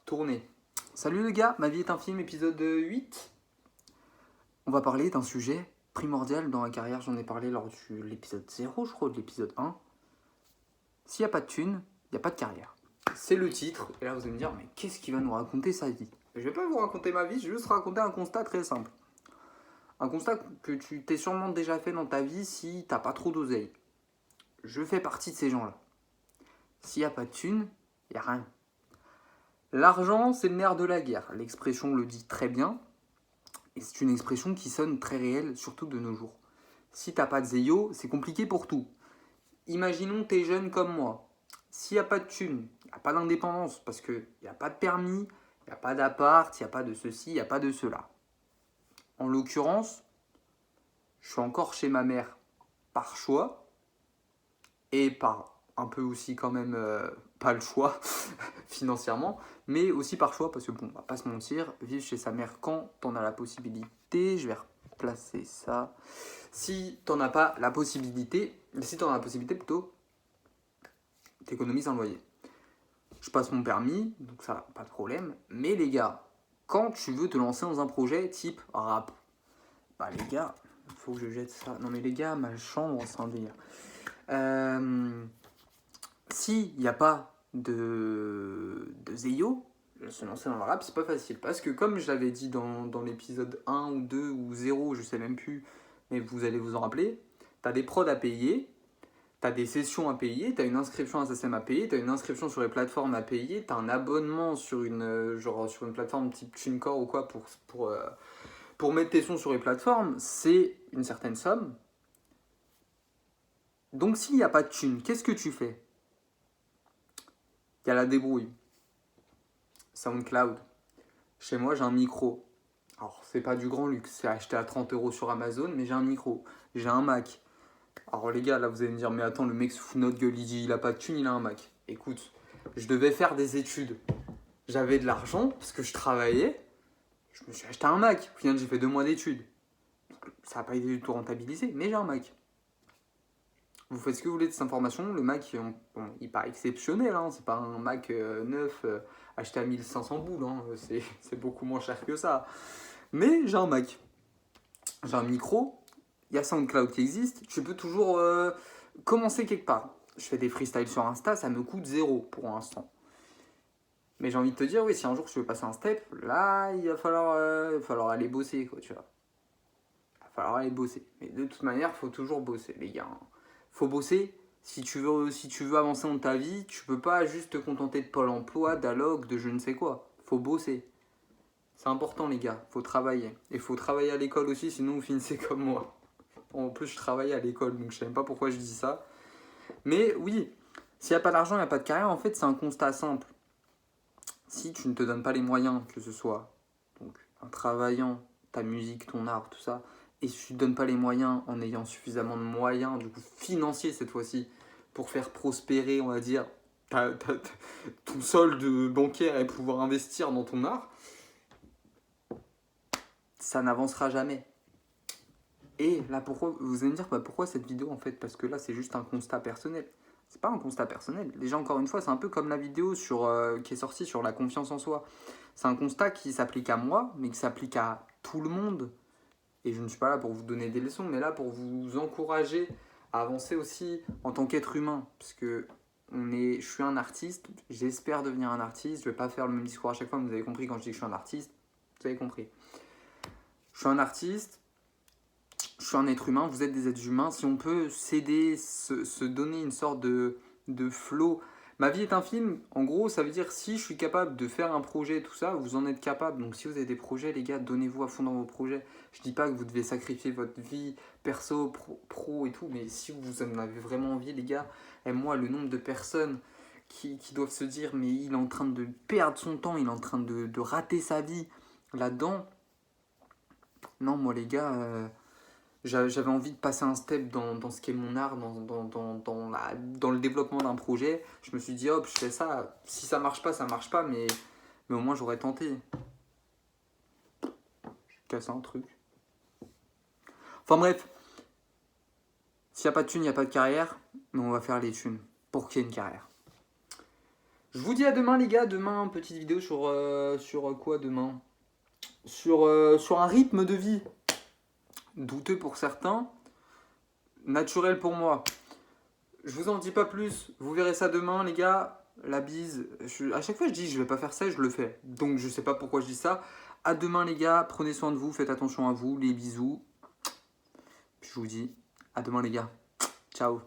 Tourner. Salut les gars, ma vie est un film, épisode 8. On va parler d'un sujet primordial dans la carrière, j'en ai parlé lors de l'épisode 0, je crois, de l'épisode 1. S'il n'y a pas de thune, il n'y a pas de carrière. C'est le titre, et là vous allez me dire, mais qu'est-ce qu'il va nous raconter sa vie? Je vais pas vous raconter ma vie, je vais juste raconter un constat très simple. Un constat que tu t'es sûrement déjà fait dans ta vie si t'as pas trop d'oseille. Je fais partie de ces gens-là. S'il n'y a pas de thune, il n'y a rien. L'argent, c'est le nerf de la guerre. L'expression le dit très bien. Et c'est une expression qui sonne très réelle, surtout de nos jours. Si t'as pas de zéyo, c'est compliqué pour tout. Imaginons t'es jeune comme moi. S'il n'y a pas de thune, il n'y a pas d'indépendance, parce qu'il n'y a pas de permis, il n'y a pas d'appart, il n'y a pas de ceci, il n'y a pas de cela. En l'occurrence, je suis encore chez ma mère par choix, et par un peu aussi quand même pas le choix financièrement, mais aussi par choix, parce que bon, on va pas se mentir, vivre chez sa mère quand t'en as la possibilité, je vais replacer ça, si t'en as pas la possibilité, si t'en as la possibilité plutôt, t'économises un loyer. Je passe mon permis, donc ça, pas de problème, mais les gars, quand tu veux te lancer dans un projet type rap, bah les gars, faut que je jette ça, non mais les gars, ma chambre, c'est un délire. S'il n'y a pas de Zeyo, se lancer dans le rap, c'est pas facile. Parce que comme je l'avais dit dans l'épisode 1 ou 2 ou 0, je sais même plus, mais vous allez vous en rappeler, t'as des prods à payer, t'as des sessions à payer, t'as une inscription à SSM à payer, t'as une inscription sur les plateformes à payer, t'as un abonnement sur sur une plateforme type TuneCore ou quoi pour mettre tes sons sur les plateformes, c'est une certaine somme. Donc s'il n'y a pas de thune, qu'est-ce que tu fais? Il y a la débrouille. SoundCloud. Chez moi, j'ai un micro. Alors, c'est pas du grand luxe, c'est acheté à 30 € sur Amazon, mais j'ai un micro. J'ai un Mac. Alors, les gars, là, vous allez me dire, mais attends, le mec se fout notre gueule, il a pas de thune, il a un Mac. Écoute, je devais faire des études. J'avais de l'argent parce que je travaillais. Je me suis acheté un Mac. Au final, j'ai fait 2 mois d'études. Ça n'a pas été du tout rentabilisé, mais j'ai un Mac. Vous faites ce que vous voulez de cette information. Le Mac, bon, il n'est pas exceptionnel. Hein. C'est pas un Mac neuf acheté à 1500 boules. Hein. C'est beaucoup moins cher que ça. Mais j'ai un Mac. J'ai un micro. Il y a SoundCloud qui existe. Tu peux toujours commencer quelque part. Je fais des freestyles sur Insta. Ça me coûte 0 pour l'instant. Mais j'ai envie de te dire, oui, si un jour je veux passer un step, là, il va falloir aller bosser, quoi, tu vois. Il va falloir aller bosser. Mais de toute manière, il faut toujours bosser, les gars. Faut bosser. Si tu veux avancer dans ta vie, tu peux pas juste te contenter de Pôle emploi, d'alloc, de je ne sais quoi. Faut bosser. C'est important, les gars. Faut travailler. Et faut travailler à l'école aussi, sinon vous finissez comme moi. En plus, je travaillais à l'école, donc je sais même pas pourquoi je dis ça. Mais oui, s'il n'y a pas d'argent, il n'y a pas de carrière, en fait, c'est un constat simple. Si tu ne te donnes pas les moyens, que ce soit donc, en travaillant ta musique, ton art, tout ça, et si tu ne te donnes pas les moyens en ayant suffisamment de moyens, du coup financiers cette fois-ci, pour faire prospérer, on va dire, ton solde bancaire et pouvoir investir dans ton art, ça n'avancera jamais. Et là, pourquoi vous allez me dire pourquoi cette vidéo en fait? Parce que là, c'est juste un constat personnel. C'est pas un constat personnel. Déjà, encore une fois, c'est un peu comme la vidéo qui est sortie sur la confiance en soi. C'est un constat qui s'applique à moi, mais qui s'applique à tout le monde. Et je ne suis pas là pour vous donner des leçons, mais là pour vous encourager à avancer aussi en tant qu'être humain. Parce que je suis un artiste, j'espère devenir un artiste. Je ne vais pas faire le même discours à chaque fois, mais vous avez compris quand je dis que je suis un artiste. Vous avez compris. Je suis un artiste, je suis un être humain, vous êtes des êtres humains. Si on peut s'aider, se donner une sorte de flow. Ma vie est un film, en gros, ça veut dire si je suis capable de faire un projet, tout ça, vous en êtes capable. Donc si vous avez des projets, les gars, donnez-vous à fond dans vos projets. Je dis pas que vous devez sacrifier votre vie perso, pro et tout, mais si vous en avez vraiment envie, les gars, et moi, le nombre de personnes qui doivent se dire, mais il est en train de perdre son temps, il est en train de rater sa vie là-dedans. Non, moi, les gars, j'avais envie de passer un step dans ce qu'est mon art, dans le développement d'un projet. Je me suis dit, hop, je fais ça. Si ça marche pas, mais au moins j'aurais tenté. J'ai cassé un truc. Enfin bref, s'il n'y a pas de thune, il n'y a pas de carrière, mais on va faire les thunes pour qu'il y ait une carrière. Je vous dis à demain les gars, demain petite vidéo sur quoi demain sur un rythme de vie douteux pour certains, naturel pour moi. Je vous en dis pas plus, vous verrez ça demain les gars. La bise, à chaque fois je dis je vais pas faire ça et je le fais. Donc je sais pas pourquoi je dis ça. À demain les gars, prenez soin de vous, faites attention à vous, les bisous. Puis je vous dis à demain les gars. Ciao.